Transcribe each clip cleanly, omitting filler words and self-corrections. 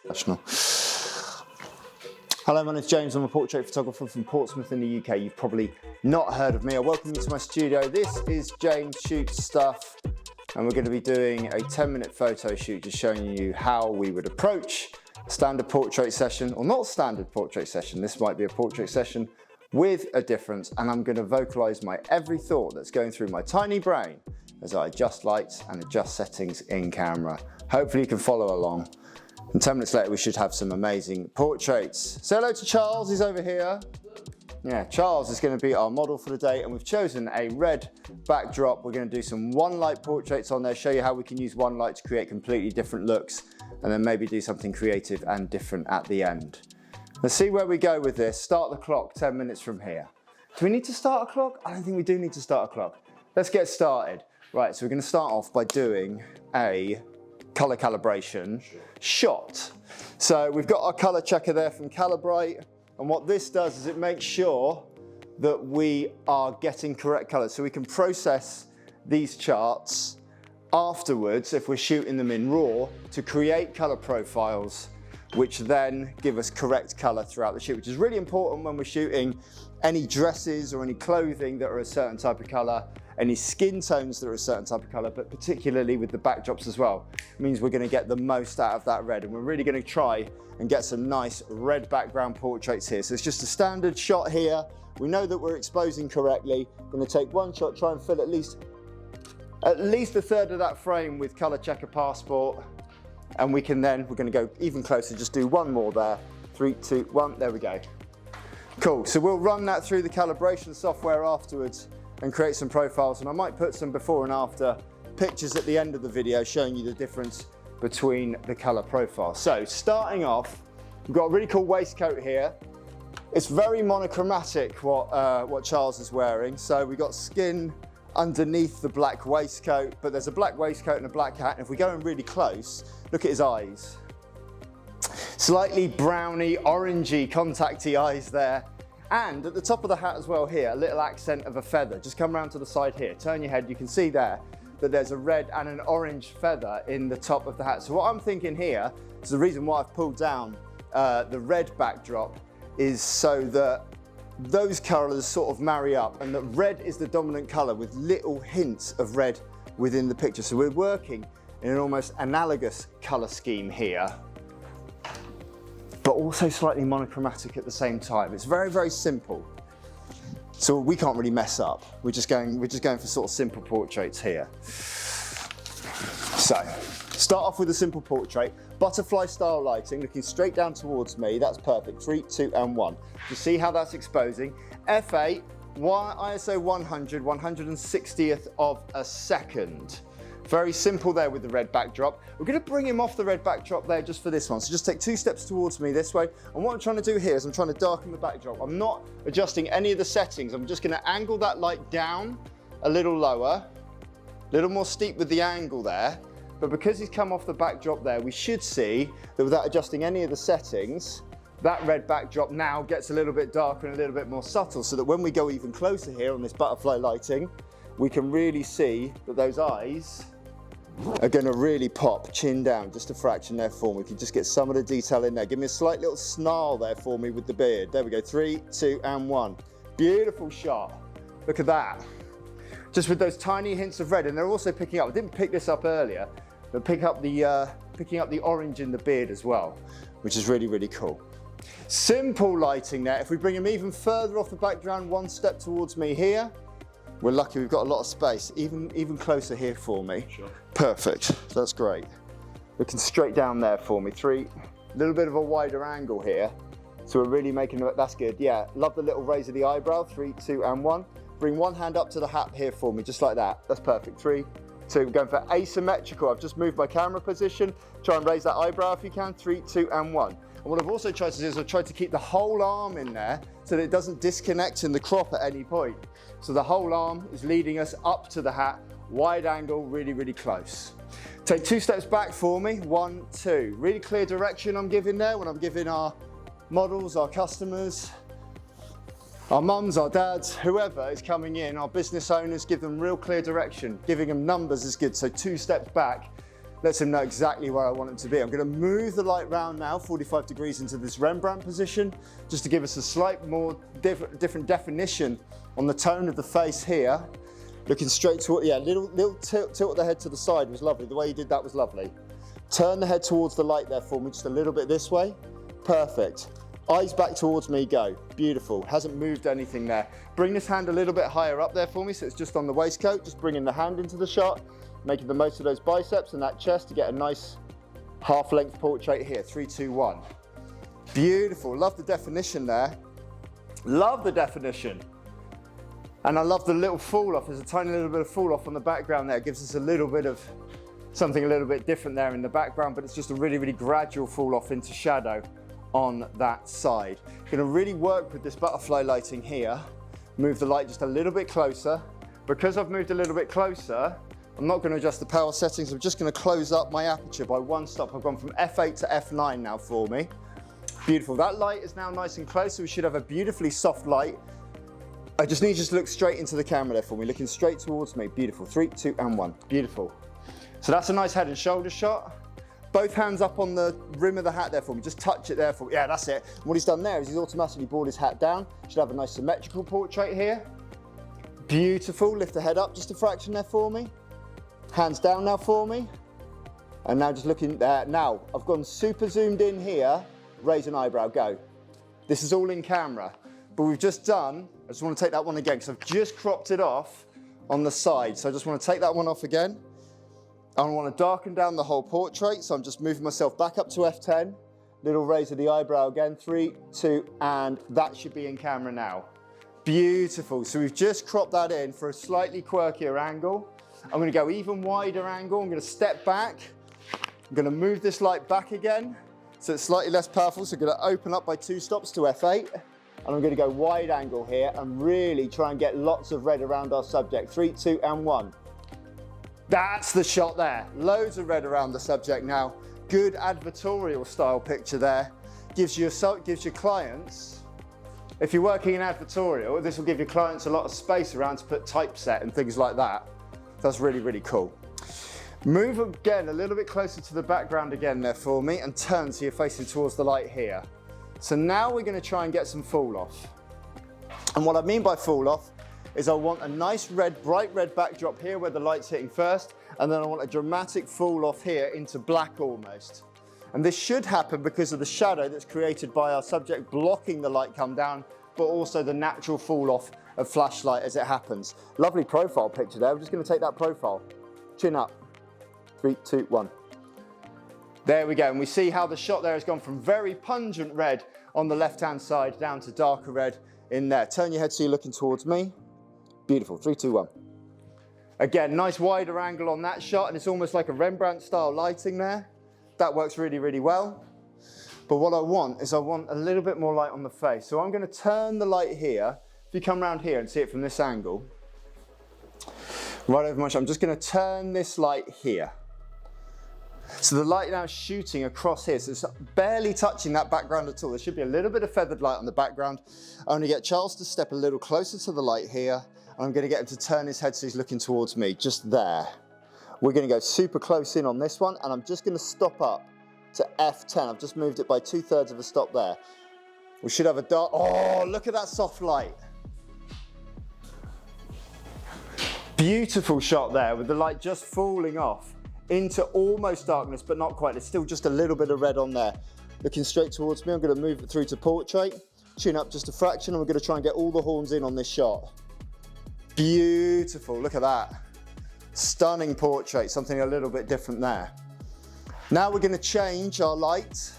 Professional. Hello, my name's James. I'm a portrait photographer from Portsmouth in the UK. You've probably not heard of me. I welcome you to my studio. This is James Shoots Stuff, and we're going to be doing a 10-minute photo shoot, just showing you how we would approach a standard portrait session, or not standard portrait session. This might be a portrait session with a difference, and I'm going to vocalize my every thought that's going through my tiny brain as I adjust lights and adjust settings in camera. Hopefully you can follow along. And 10 minutes later, we should have some amazing portraits. Say hello to Charles, he's over here. Yeah, Charles is going to be our model for the day, and we've chosen a red backdrop. We're going to do some one light portraits on there, show you how we can use one light to create completely different looks, and then maybe do something creative and different at the end. Let's see where we go with this. Start the clock 10 minutes from here. Do we need to start a clock? I don't think we do need to start a clock. Let's get started. Right, so we're going to start off by doing a color calibration shot. So we've got our color checker there from Calibrate, and what this does is it makes sure that we are getting correct colors, so we can process these charts afterwards if we're shooting them in RAW to create color profiles which then give us correct color throughout the shoot, which is really important when we're shooting any dresses or any clothing that are a certain type of color, any skin tones that are a certain type of color, but particularly with the backdrops as well. It means we're going to get the most out of that red, and we're really going to try and get some nice red background portraits here. So it's just a standard shot here. We know that we're exposing correctly. I'm going to take one shot, try and fill at least a third of that frame with color checker passport, and we're going to go even closer, just do one more there. 3, 2, 1, there we go. Cool, so we'll run that through the calibration software afterwards and create some profiles, and I might put some before and after pictures at the end of the video showing you the difference between the color profiles. So starting off, we've got a really cool waistcoat here. It's very monochromatic what Charles is wearing. So we've got skin underneath the black waistcoat, but there's a black waistcoat and a black hat, and if we go in really close, look at his eyes. Slightly browny, orangey, contacty eyes there. And at the top of the hat as well here, a little accent of a feather. Just come around to the side here, turn your head, you can see there that there's a red and an orange feather in the top of the hat. So what I'm thinking here is the reason why I've pulled down the red backdrop is so that those colors sort of marry up, and that red is the dominant color with little hints of red within the picture. So we're working in an almost analogous color scheme here, but also slightly monochromatic at the same time. It's very, very simple. So we can't really mess up. We're just going for sort of simple portraits here. So, start off with a simple portrait. Butterfly style lighting, looking straight down towards me. That's perfect. 3, 2, and 1. You see how that's exposing. F8, ISO 100, 160th of a second. Very simple there with the red backdrop. We're going to bring him off the red backdrop there just for this one. So just take 2 steps towards me this way. And what I'm trying to do here is I'm trying to darken the backdrop. I'm not adjusting any of the settings. I'm just going to angle that light down a little lower, a little more steep with the angle there. But because he's come off the backdrop there, we should see that without adjusting any of the settings, that red backdrop now gets a little bit darker and a little bit more subtle, so that when we go even closer here on this butterfly lighting, we can really see that those eyes are going to really pop, chin down, just a fraction there for me. If you just get some of the detail in there. Give me a slight little snarl there for me with the beard. There we go, 3, 2, and 1. Beautiful shot. Look at that. Just with those tiny hints of red, and they're also picking up, I didn't pick this up earlier, but picking up the orange in the beard as well, which is really, really cool. Simple lighting there. If we bring him even further off the background, 1 step towards me here, we're lucky we've got a lot of space, even closer here for me. Sure. Perfect, that's great. Looking straight down there for me. 3, a little bit of a wider angle here. So we're really making it, that's good. Yeah, love the little raise of the eyebrow. 3, 2, and 1. Bring one hand up to the hat here for me, just like that. That's perfect. 3, 2, we're going for asymmetrical. I've just moved my camera position. Try and raise that eyebrow if you can. 3, 2, and 1. And what I've also tried to do is I've tried to keep the whole arm in there so that it doesn't disconnect in the crop at any point. So the whole arm is leading us up to the hat, wide angle, really, really close. Take 2 steps back for me. 1, 2. Really clear direction I'm giving there when I'm giving our models, our customers, our mums, our dads, whoever is coming in, our business owners, give them real clear direction. Giving them numbers is good. So 2 steps back lets him know exactly where I want him to be. I'm going to move the light round now, 45 degrees into this Rembrandt position, just to give us a slight more different definition on the tone of the face here. Looking straight toward, yeah, little tilt the head to the side was lovely. The way he did that was lovely. Turn the head towards the light there for me, just a little bit this way. Perfect. Eyes back towards me, go. Beautiful, hasn't moved anything there. Bring this hand a little bit higher up there for me, so it's just on the waistcoat, just bringing the hand into the shot, making the most of those biceps and that chest to get a nice half-length portrait here, 3, 2, 1. Beautiful, love the definition there. Love the definition. And I love the little fall off, there's a tiny little bit of fall off on the background there. It gives us a little bit of something a little bit different there in the background, but it's just a really, really gradual fall off into shadow on that side. Going to really work with this butterfly lighting here. Move the light just a little bit closer. Because I've moved a little bit closer, I'm not going to adjust the power settings. I'm just going to close up my aperture by 1 stop. I've gone from f8 to f9 now for me. Beautiful. That light is now nice and close, so we should have a beautifully soft light. I just need you to look straight into the camera there for me, looking straight towards me. Beautiful. 3, 2, and 1. Beautiful. So that's a nice head and shoulder shot. Both hands up on the rim of the hat there for me. Just touch it there for me. Yeah, that's it. And what he's done there is he's automatically brought his hat down. Should have a nice symmetrical portrait here. Beautiful. Lift the head up just a fraction there for me. Hands down now for me. And now just looking there. Now, I've gone super zoomed in here. Raise an eyebrow, go. This is all in camera. But we've just done, I just want to take that one again because I've just cropped it off on the side. So I just want to take that one off again. I want to darken down the whole portrait, so I'm just moving myself back up to F10. Little raise of the eyebrow again, 3, 2, and that should be in camera now. Beautiful, so we've just cropped that in for a slightly quirkier angle. I'm going to go even wider angle, I'm going to step back. I'm going to move this light back again, so it's slightly less powerful, so I'm going to open up by 2 stops to F8. And I'm going to go wide angle here and really try and get lots of red around our subject. 3, 2, and 1. That's the shot there. Loads of red around the subject now. Good advertorial style picture there. Gives your clients, if you're working in advertorial, this will give your clients a lot of space around to put typeset and things like that. That's really, really cool. Move again a little bit closer to the background again there for me and turn so you're facing towards the light here. So now we're going to try and get some fall off. And what I mean by fall off is I want a nice red, bright red backdrop here where the light's hitting first, and then I want a dramatic fall off here into black almost. And this should happen because of the shadow that's created by our subject blocking the light come down, but also the natural fall off of flashlight as it happens. Lovely profile picture there. We're just going to take that profile. Chin up. 3, 2, 1. There we go. And we see how the shot there has gone from very pungent red on the left-hand side down to darker red in there. Turn your head so you're looking towards me. Beautiful, 3, 2, 1. Again, nice wider angle on that shot, and it's almost like a Rembrandt style lighting there. That works really, really well. But what I want is I want a little bit more light on the face. So I'm going to turn the light here. If you come around here and see it from this angle, right over my shoulder, I'm just going to turn this light here. So the light now is shooting across here, so it's barely touching that background at all. There should be a little bit of feathered light on the background. I'm going to get Charles to step a little closer to the light here. I'm going to get him to turn his head so he's looking towards me, just there. We're going to go super close in on this one, and I'm just going to stop up to F10. I've just moved it by 2/3 of a stop there. We should have a dark, oh, look at that soft light. Beautiful shot there with the light just falling off into almost darkness, but not quite. There's still just a little bit of red on there. Looking straight towards me, I'm going to move it through to portrait, chin up just a fraction, and we're going to try and get all the horns in on this shot. Beautiful, look at that. Stunning portrait, something a little bit different there. Now we're going to change our light.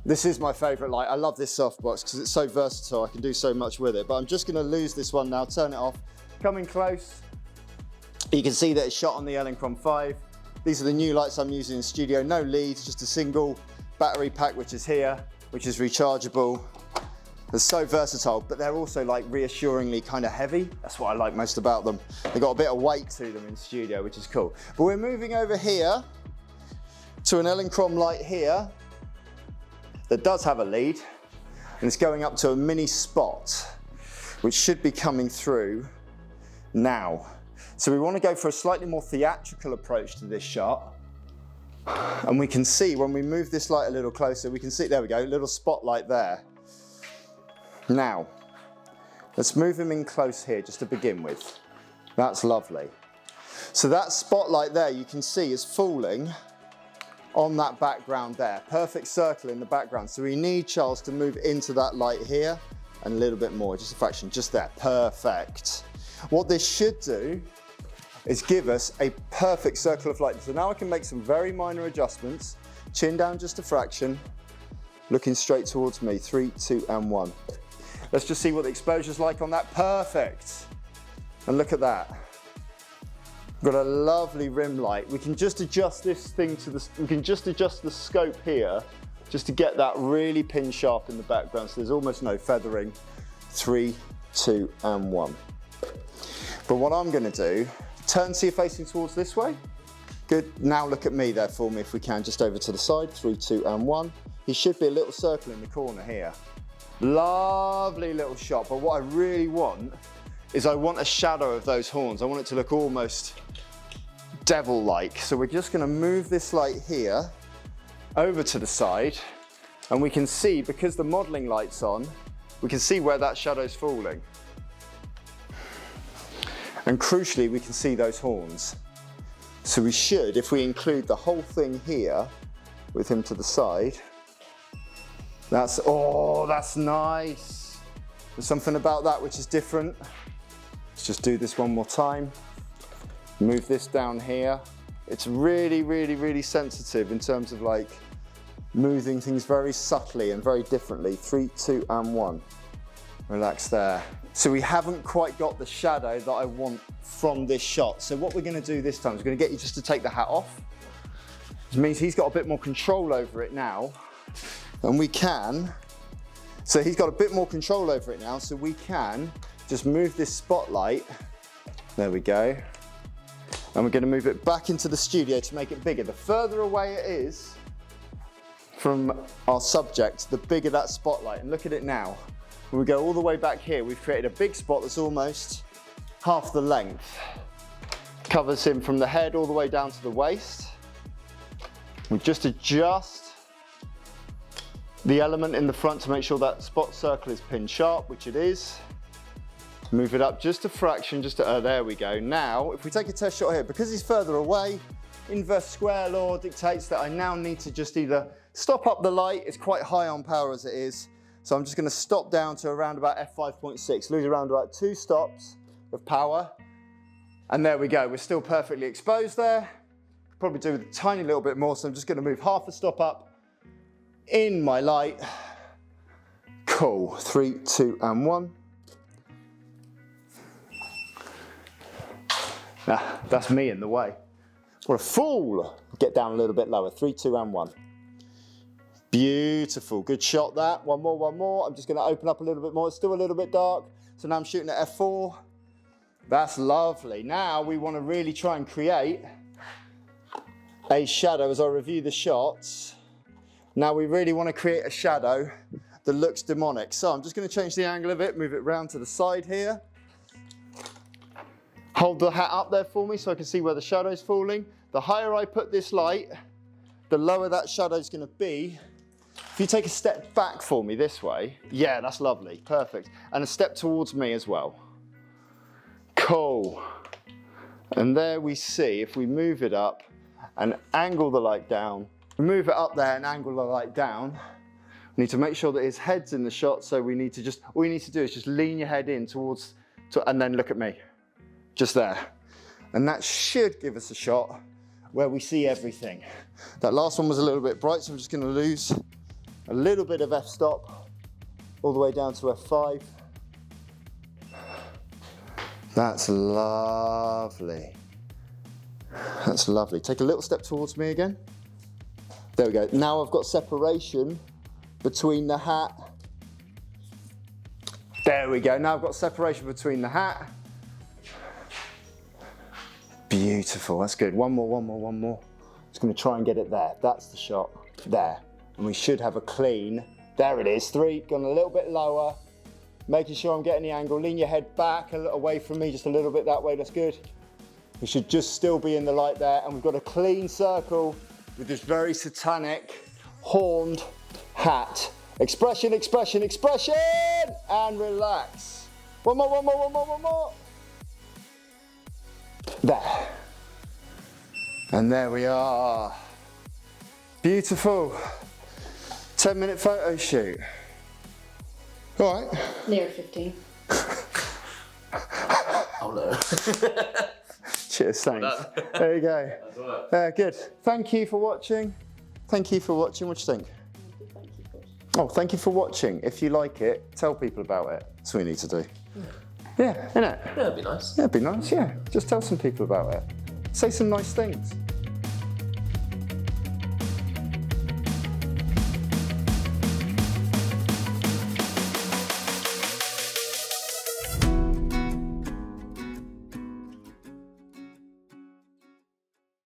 This is my favorite light. I love this softbox because it's so versatile. I can do so much with it, but I'm just going to lose this one now, turn it off. Coming close. You can see that it's shot on the Elinchron 5. These are the new lights I'm using in studio. No leads, just a single battery pack, which is here, which is rechargeable. They're so versatile, but they're also like reassuringly kind of heavy. That's what I like most about them. They've got a bit of weight to them in studio, which is cool. But we're moving over here to an Elinchron light here that does have a lead, and it's going up to a mini spot, which should be coming through now. So we want to go for a slightly more theatrical approach to this shot. And we can see when we move this light a little closer, we can see, there we go, a little spotlight there. Now, let's move him in close here just to begin with. That's lovely. So that spotlight there, you can see, is falling on that background there. Perfect circle in the background. So we need Charles to move into that light here and a little bit more, just a fraction, just there. Perfect. What this should do is give us a perfect circle of light. So now I can make some very minor adjustments. Chin down just a fraction, looking straight towards me. 3, 2, and 1. Let's just see what the exposure's like on that. Perfect. And look at that. We've got a lovely rim light. We can just adjust this thing to the, we can just adjust the scope here just to get that really pin sharp in the background. So there's almost no feathering. 3, 2, and 1. But what I'm gonna do, turn so you're facing towards this way. Good, now look at me there for me if we can, just over to the side. 3, 2, and 1. He should be a little circle in the corner here. Lovely little shot, but what I really want is I want a shadow of those horns. I want it to look almost devil-like. So we're just gonna move this light here over to the side, and we can see, because the modeling light's on, we can see where that shadow's falling. And crucially, we can see those horns. So we should, if we include the whole thing here with him to the side, that's, oh, that's nice. There's something about that which is different. Let's just do this one more time. Move this down here. It's really, really, really sensitive in terms of like moving things very subtly and very differently. 3, 2, and 1. Relax there. So we haven't quite got the shadow that I want from this shot. So what we're gonna do this time is we're gonna get you just to take the hat off. Which means he's got a bit more control over it now. And we can, so he's got a bit more control over it now, so we can just move this spotlight. There we go. And we're gonna move it back into the studio to make it bigger. The further away it is from our subject, the bigger that spotlight. And look at it now. When we go all the way back here, we've created a big spot that's almost half the length. Covers him from the head all the way down to the waist. We just adjust the element in the front to make sure that spot circle is pinned sharp, which it is. Move it up just a fraction, just to, there we go. Now, if we take a test shot here, because he's further away, inverse square law dictates that I now need to just either stop up the light, it's quite high on power as it is, so I'm just gonna stop down to around about f5.6, lose around about 2 stops of power, and there we go, we're still perfectly exposed there. Probably do a tiny little bit more, so I'm just gonna move half a stop up in my light. Cool, 3, 2, and 1. Ah, that's me in the way. What a fool. Get down a little bit lower, 3, 2, and 1. Beautiful, good shot that. One more, one more. I'm just gonna open up a little bit more. It's still a little bit dark, so now I'm shooting at f4. That's lovely. Now we wanna really try and create a shadow as I review the shots. Now we really want to create a shadow that looks demonic. So I'm just going to change the angle of it, move it round to the side here. Hold the hat up there for me so I can see where the shadow's falling. The higher I put this light, the lower that shadow's going to be. If you take a step back for me this way, yeah, that's lovely, perfect. And a step towards me as well. Cool. And there we see, if we move it up and angle the light down, move it up there and angle the light down. We need to make sure that his head's in the shot, so we need to just, all you need to do is just lean your head in towards, and then look at me, just there. And that should give us a shot where we see everything. That last one was a little bit bright, so I'm just gonna lose a little bit of f-stop, all the way down to f5. That's lovely. That's lovely. Take a little step towards me again. There we go. Now I've got separation between the hat. There we go. Now I've got separation between the hat. Beautiful. That's good. One more, one more, one more. Just going to try and get it there. That's the shot. There. And we should have a clean. There it is. 3. Gone a little bit lower. Making sure I'm getting the angle. Lean your head back a little away from me. Just a little bit that way. That's good. We should just still be in the light there. And we've got a clean circle with this very satanic horned hat. Expression, expression, expression, and relax. One more, one more, one more, one more. There. And there we are. Beautiful. 10-minute photo shoot. All right. Near 15. Oh no. Cheers, thanks. There you go. That's all right. Good. Thank you for watching. Thank you for watching. What do you think? Oh, thank you for watching. If you like it, tell people about it. That's what we need to do. Yeah, innit? Yeah, it'd be nice. Yeah, it'd be nice, yeah. Just tell some people about it. Say some nice things.